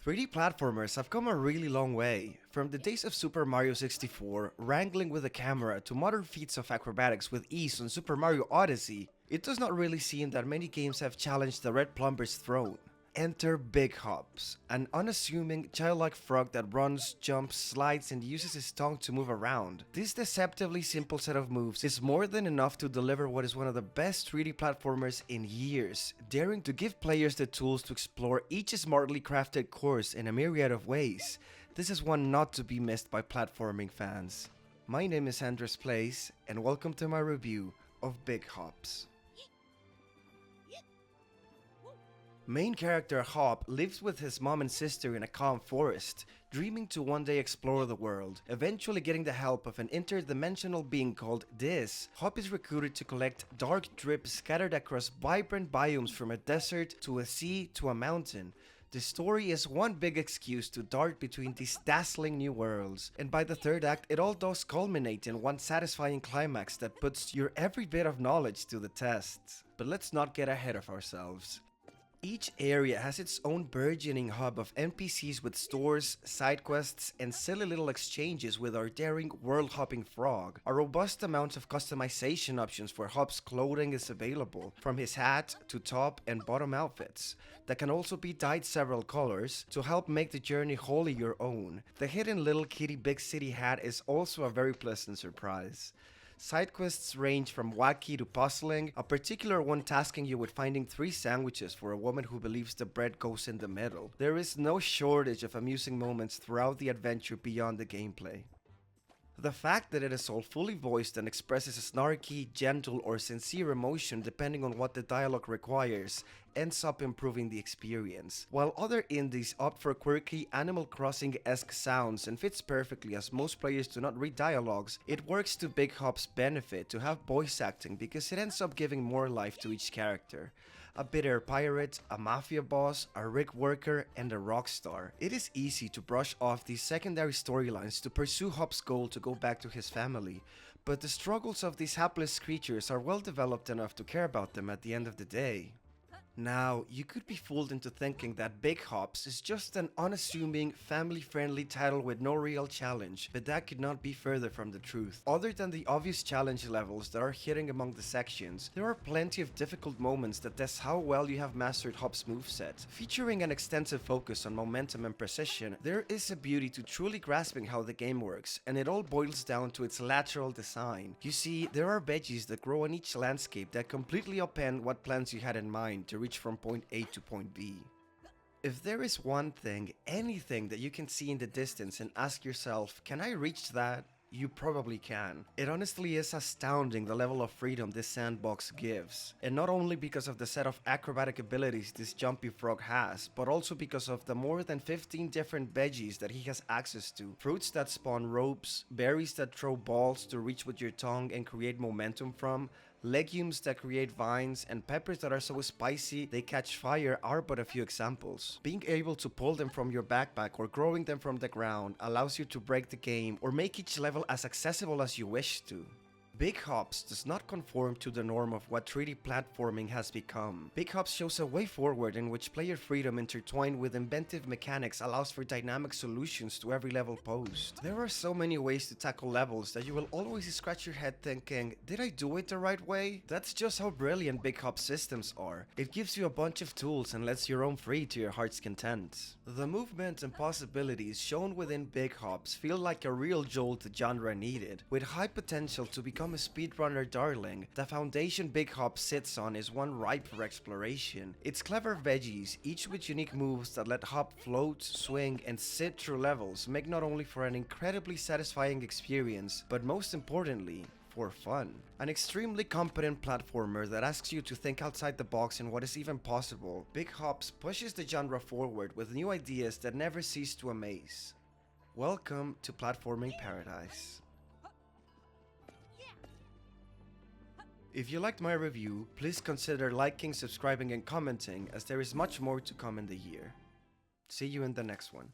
3D platformers have come a really long way, from the days of Super Mario 64, wrangling with a camera, to modern feats of acrobatics with ease on Super Mario Odyssey. It does not really seem that many games have challenged the Red Plumber's throne. Enter Big Hops, an unassuming, childlike frog that runs, jumps, slides, and uses his tongue to move around. This deceptively simple set of moves is more than enough to deliver what is one of the best 3D platformers in years, daring to give players the tools to explore each smartly crafted course in a myriad of ways. This is one not to be missed by platforming fans. My name is Andres Place, and welcome to my review of Big Hops. Main character Hop lives with his mom and sister in a calm forest, dreaming to one day explore the world. Eventually getting the help of an interdimensional being called Dis, Hop is recruited to collect dark drips scattered across vibrant biomes from a desert to a sea to a mountain. The story is one big excuse to dart between these dazzling new worlds, and by the third act it all does culminate in one satisfying climax that puts your every bit of knowledge to the test. But let's not get ahead of ourselves. Each area has its own burgeoning hub of NPCs with stores, side quests, and silly little exchanges with our daring world-hopping frog. A robust amount of customization options for Hop's clothing is available, from his hat to top and bottom outfits, that can also be dyed several colors to help make the journey wholly your own. The hidden little kitty big city hat is also a very pleasant surprise. Side quests range from wacky to puzzling, a particular one tasking you with finding 3 sandwiches for a woman who believes the bread goes in the middle. There is no shortage of amusing moments throughout the adventure beyond the gameplay. The fact that it is all fully voiced and expresses a snarky, gentle, or sincere emotion depending on what the dialogue requires ends up improving the experience. While other indies opt for quirky Animal Crossing-esque sounds and fits perfectly as most players do not read dialogues, it works to Big Hop's benefit to have voice acting because it ends up giving more life to each character. A bitter pirate, a mafia boss, a rig worker, and a rock star. It is easy to brush off these secondary storylines to pursue Hop's goal to go back to his family, but the struggles of these hapless creatures are well developed enough to care about them at the end of the day. Now, you could be fooled into thinking that Big Hops is just an unassuming, family-friendly title with no real challenge, but that could not be further from the truth. Other than the obvious challenge levels that are hidden among the sections, there are plenty of difficult moments that test how well you have mastered Hop's moveset. Featuring an extensive focus on momentum and precision, there is a beauty to truly grasping how the game works, and it all boils down to its lateral design. You see, there are veggies that grow on each landscape that completely upend what plans you had in mind to reach from point A to point B. If there is one thing, anything that you can see in the distance and ask yourself, can I reach that? You probably can. It honestly is astounding the level of freedom this sandbox gives. And not only because of the set of acrobatic abilities this jumpy frog has, but also because of the more than 15 different veggies that he has access to. Fruits that spawn ropes, berries that throw balls to reach with your tongue and create momentum from, legumes that create vines, and peppers that are so spicy they catch fire are but a few examples. Being able to pull them from your backpack or growing them from the ground allows you to break the game or make each level as accessible as you wish to. Big Hops does not conform to the norm of what 3D platforming has become. Big Hops shows a way forward in which player freedom intertwined with inventive mechanics allows for dynamic solutions to every level posed. There are so many ways to tackle levels that you will always scratch your head thinking, did I do it the right way? That's just how brilliant Big Hops systems are. It gives you a bunch of tools and lets you roam free to your heart's content. The movement and possibilities shown within Big Hops feel like a real jolt the genre needed. With high potential to become a speedrunner darling, the foundation Big Hop sits on is one ripe for exploration. Its clever veggies, each with unique moves that let Hop float, swing, and sit through levels, make not only for an incredibly satisfying experience, but most importantly, for fun. An extremely competent platformer that asks you to think outside the box in what is even possible, Big Hops pushes the genre forward with new ideas that never cease to amaze. Welcome to platforming paradise. If you liked my review, please consider liking, subscribing, and commenting as there is much more to come in the year. See you in the next one.